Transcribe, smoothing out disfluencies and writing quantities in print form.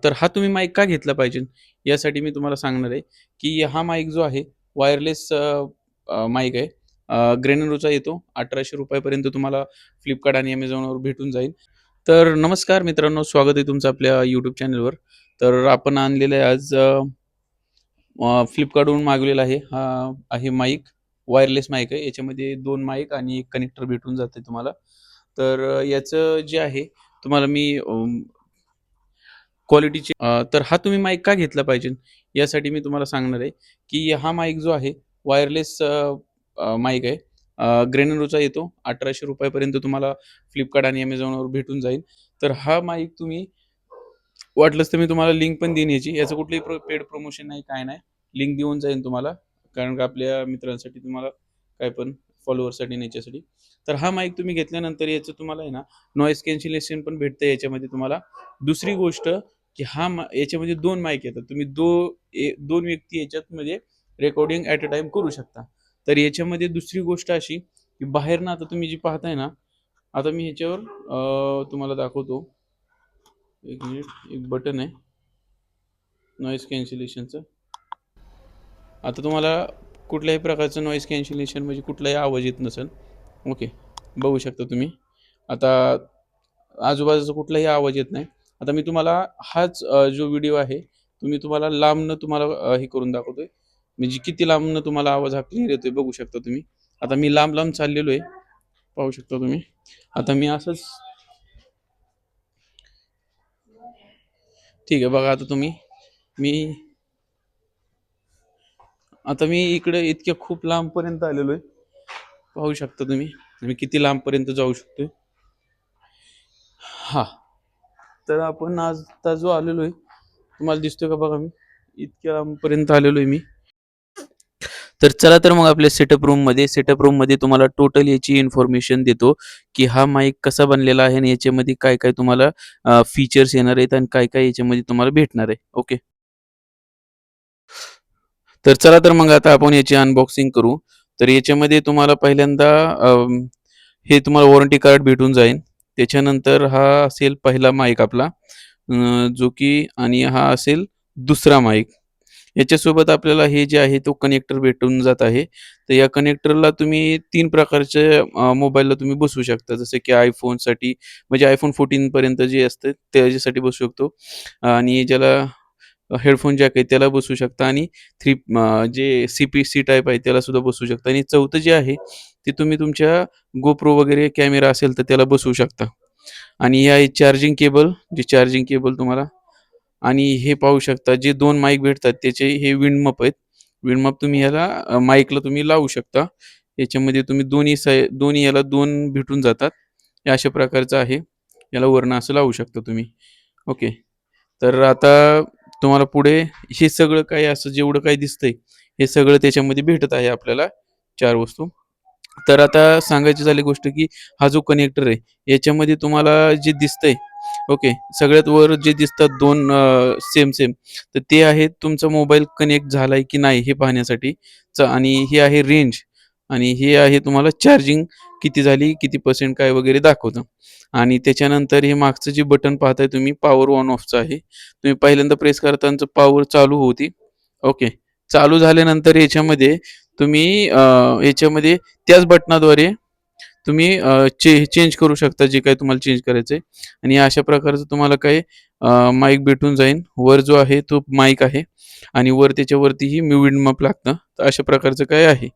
तर हा तुम्ही माईक का घेतला पाहिजे? यासाठी मी तुम्हाला सांगणार आहे, की हा माईक जो आहे वायरलेस माईक आहे. Grenoroचा येतो. ₹1800 पर्यंत तुम्हाला Flipkart आणि Amazonवर भेटून जाईल. तर नमस्कार मित्रांनो, स्वागत आहे तुमचं आपल्या YouTube चॅनलवर. तर आपण आणलेलं आहे आज Flipkartवरून मागवलेला आहे. हा आहे माईक, वायरलेस माईक आहे. याच्यामध्ये 2 माईक आणि 1 कनेक्टर भेटून जाते तुम्हाला. तर याचं जे आहे तुम्हाला मी क्वालिटीचे तर हा तुम्ही माईक का घेतला पाहिजे? यासाठी मी तुम्हाला सांगणार आहे, की हा माईक जो आहे वायरलेस माईक आहे. Grenoroचा येतो. ₹1800 पर्यंत तुम्हाला Flipkart आणि Amazonवर भेटून जाईल. तर हा माईक तुम्ही वाटलंच तर मी तुम्हाला लिंक पण देईन याची. याचं कुठलंही पेड प्रमोशन नाही, काय नाही. लिंक देऊन जाईन तुम्हाला. कारण का आपल्या मित्रांसाठी तुम्हाला काय पण फॉलोअर्ससाठी आणि याच्यासाठी. तर हा माईक तुम्ही घेतल्यानंतर याचं तुम्हाला आहे ना, नॉईज कॅन्सलेशन पण भेटतं याच्यामध्ये तुम्हाला. दुसरी गोष्ट, की याच्यामध्ये 2 माईक येतात. तुम्ही 2 व्यक्ती याच्यामध्ये रेकॉर्डिंग ॲट अ टाईम करू शकता. तर याच्यामध्ये दुसरी गोष्ट अशी, की बाहेरनं आता तुम्ही जी पाहताय ना, आता मी ह्याच्यावर तुम्हाला दाखवतो. एक मिनिट, एक बटन आहे नॉईज कॅन्सलेशनचं. आता तुम्हाला कुठल्याही प्रकारचं नॉईज कॅन्सलेशन म्हणजे कुठलाही आवाज येत नसेल. ओके, बघू शकता तुम्ही. आता आजूबाजूचा कुठलाही आवाज येत नाही. आता मी तुम्हाला हाच जो व्हिडिओ आहे, तुम्हाला लांबनं तुम्हाला हे करून दाखवतोय. म्हणजे किती लांबनं तुम्हाला आवाज हा क्लिअर येतोय बघू शकता तुम्ही. आता मी लांब-लांब चाललेलो आहे. पाहू शकता तुम्ही. आता मी असंच ठीक आहे बघा आता तुम्ही. मी मी इकडे इतक्या खूप लांबपर्यंत आलेलो आहे. पाहू शकता तुम्ही. मी किती लांबपर्यंत जाऊ शकतोय. हां. तर आपण आता जो आलेलो आहे, तुम्हाला दिसतोय का बघा मी. इतक्या लांबपर्यंत आलेलो आहे मी. तर चला तर मग आपल्या सेटअप रूममध्ये तुम्हाला टोटल याची इन्फॉर्मेशन देतो, की हा माईक कसा बनलेला आहे आणि याच्यामध्ये काय-काय तुम्हाला फीचर्स येणार आहेत आणि काय-काय याच्यामध्ये तुम्हाला भेटणार आहे. ओके. तर चला तर मग आता आपण याची अनबॉक्सिंग करू. तर याच्यामध्ये तुम्हाला पहिल्यांदा हे तुम्हाला वॉरंटी कार्ड भेटून जाईल. त्याच्यानंतर हा असेल पहिला माईक आपला, जो की आणि हा असेल दुसरा माईक. याच्यासोबत आपल्याला हे जे आहे तो कनेक्टर भेटून जात आहे. तर या कनेक्टरला तुम्ही 3 प्रकारचे मोबाईलला तुम्ही बसवू शकता. जसं की iPhoneसाठी म्हणजे iPhone 14 पर्यंत जे असतं त्याच्यासाठी बसवू शकतो आणि ज्याला हेडफोन जॅक आहे त्याला बसवू शकता आणि जे सी टाइप आहे त्याला सुद्धा बसवू शकता आणि चौथं जे आहे ते तुम्ही तुमच्या GoPro वगैरे कॅमेरा असेल तर त्याला बसवू शकता. आणि हे आहे चार्जिंग केबल तुम्हाला आणि हे पाहू शकता जे 2 माईक भेटतात त्याचे हे विंडमप आहेत. विंडमप तुम्ही ह्याला माईकला तुम्ही लावू शकता. याच्यामध्ये तुम्ही दोन्ही याला 2 भेटून जातात. हे अशा प्रकारचं आहे. याला वरनं असं लावू शकता तुम्ही. ओके. तर आता तुम्हाला पुढे हे सगळं काही असं जेवढं काही दिसतंय, हे सगळं त्याच्यामध्ये भेटत आहे आपल्याला 4 वस्तू. तर आता सांगायची झाली गोष्ट, की हा जो कनेक्टर आहे, याच्यामध्ये तुम्हाला जे दिसतंय ओके. सगळ्यात वर जे दिसतात 2 सेम, तर ते आहे तुमचा मोबाईल कनेक्ट झालाय की नाही हे पाहण्यासाठी आणि हे आहे रेंज आणि हे आहे तुम्हाला चार्जिंग किती झाली, किती पर्सेंट काय वगैरे दाखवतं. आणि त्याच्यानंतर हे मागचं जे बटन पाहताय तुम्ही पॉवर ऑन ऑफचं आहे. तुम्ही पहिल्यांदा प्रेस करताना पॉवर चालू होती. ओके. चालू झाल्यानंतर याच्यामध्ये त्याच बटनाद्वारे तुम्ही चेंज करू शकता जे काही तुम्हाला चेंज करायचंय आणि अशा प्रकारचं तुम्हाला काही माईक भेटून जाईल. वर जो आहे तो माईक आहे आणि त्याच्यावरतीही विंडमप लागतं. तर अशा प्रकारचं काय आहे.